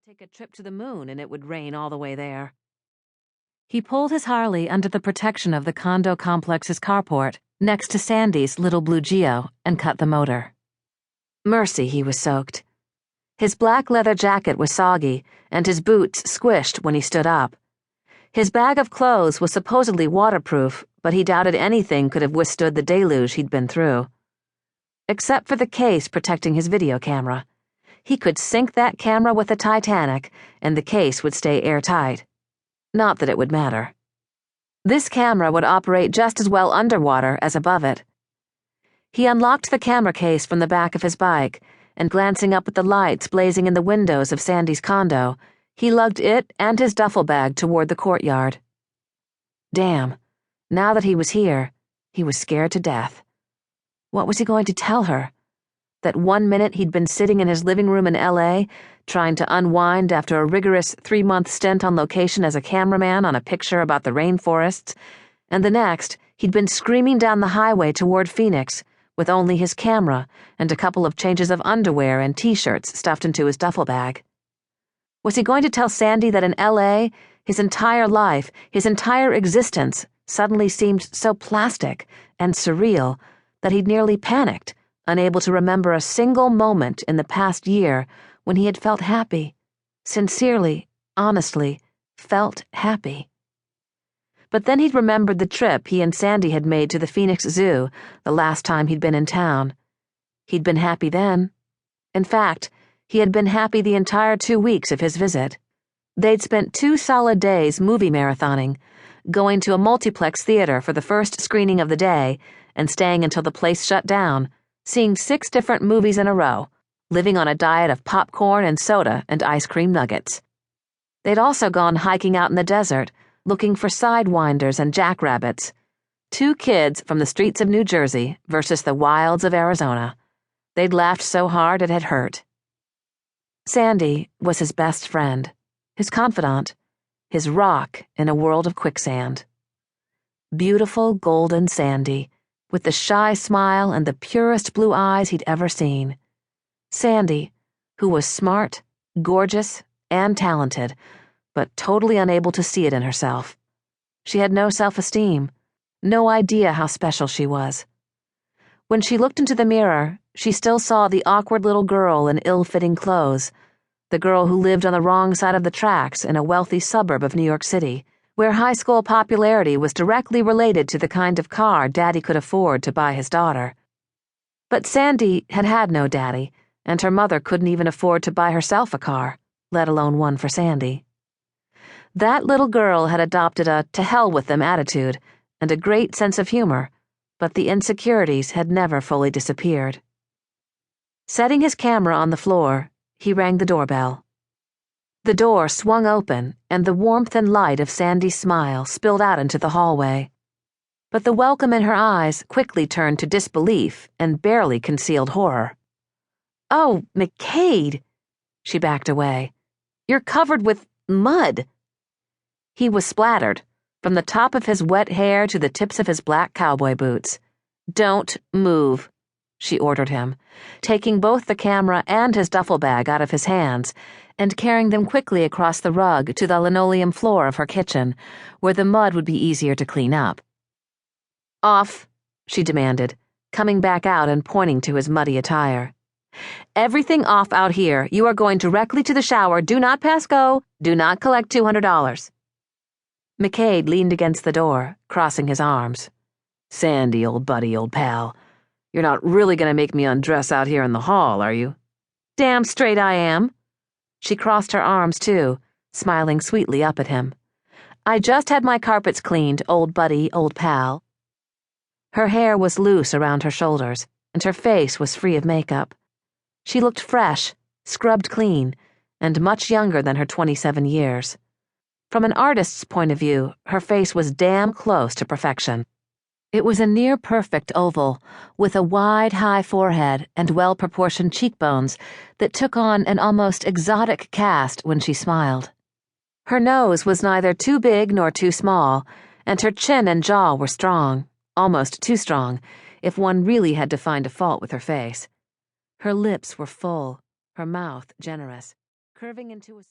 Take a trip to the moon and it would rain all the way there. He pulled his Harley under the protection of the condo complex's carport next to Sandy's little blue Geo and cut the motor. Mercy, he was soaked. His black leather jacket was soggy and his boots squished when he stood up. His bag of clothes was supposedly waterproof, but he doubted anything could have withstood the deluge he'd been through. Except for the case protecting his video camera. He could sink that camera with the Titanic, and the case would stay airtight. Not that it would matter. This camera would operate just as well underwater as above it. He unlocked the camera case from the back of his bike, and glancing up at the lights blazing in the windows of Sandy's condo, he lugged it and his duffel bag toward the courtyard. Damn, now that he was here, he was scared to death. What was he going to tell her? That 1 minute he'd been sitting in his living room in L.A., trying to unwind after a rigorous 3-month stint on location as a cameraman on a picture about the rainforests, and the next he'd been screaming down the highway toward Phoenix with only his camera and a couple of changes of underwear and t-shirts stuffed into his duffel bag. Was he going to tell Sandy that in L.A., his entire life, his entire existence suddenly seemed so plastic and surreal that he'd nearly panicked, unable to remember a single moment in the past year when he had felt happy, sincerely, honestly, felt happy. But then he'd remembered the trip he and Sandy had made to the Phoenix Zoo the last time he'd been in town. He'd been happy then. In fact, he had been happy the entire 2 weeks of his visit. They'd spent 2 solid days movie marathoning, going to a multiplex theater for the first screening of the day and staying until the place shut down, seeing 6 different movies in a row, living on a diet of popcorn and soda and ice cream nuggets. They'd also gone hiking out in the desert, looking for sidewinders and jackrabbits. 2 kids from the streets of New Jersey versus the wilds of Arizona. They'd laughed so hard it had hurt. Sandy was his best friend, his confidant, his rock in a world of quicksand. Beautiful golden Sandy, with the shy smile and the purest blue eyes he'd ever seen. Sandy, who was smart, gorgeous, and talented, but totally unable to see it in herself. She had no self-esteem, no idea how special she was. When she looked into the mirror, she still saw the awkward little girl in ill-fitting clothes, the girl who lived on the wrong side of the tracks in a wealthy suburb of New York City, where high school popularity was directly related to the kind of car Daddy could afford to buy his daughter. But Sandy had had no daddy, and her mother couldn't even afford to buy herself a car, let alone one for Sandy. That little girl had adopted a to-hell-with-them attitude and a great sense of humor, but the insecurities had never fully disappeared. Setting his camera on the floor, he rang the doorbell. The door swung open, and the warmth and light of Sandy's smile spilled out into the hallway. But the welcome in her eyes quickly turned to disbelief and barely concealed horror. "Oh, McCade!" She backed away. "You're covered with mud." He was splattered, from the top of his wet hair to the tips of his black cowboy boots. "Don't move," she ordered him, taking both the camera and his duffel bag out of his hands and carrying them quickly across the rug to the linoleum floor of her kitchen, where the mud would be easier to clean up. "Off," she demanded, coming back out and pointing to his muddy attire. "Everything off out here. You are going directly to the shower. Do not pass go. Do not collect $200. McCade leaned against the door, crossing his arms. "Sandy, old buddy, old pal, you're not really going to make me undress out here in the hall, are you?" "Damn straight I am." She crossed her arms, too, smiling sweetly up at him. "I just had my carpets cleaned, old buddy, old pal." Her hair was loose around her shoulders, and her face was free of makeup. She looked fresh, scrubbed clean, and much younger than her 27 years. From an artist's point of view, her face was damn close to perfection. It was a near-perfect oval, with a wide, high forehead and well-proportioned cheekbones that took on an almost exotic cast when she smiled. Her nose was neither too big nor too small, and her chin and jaw were strong, almost too strong, if one really had to find a fault with her face. Her lips were full, her mouth generous, curving into a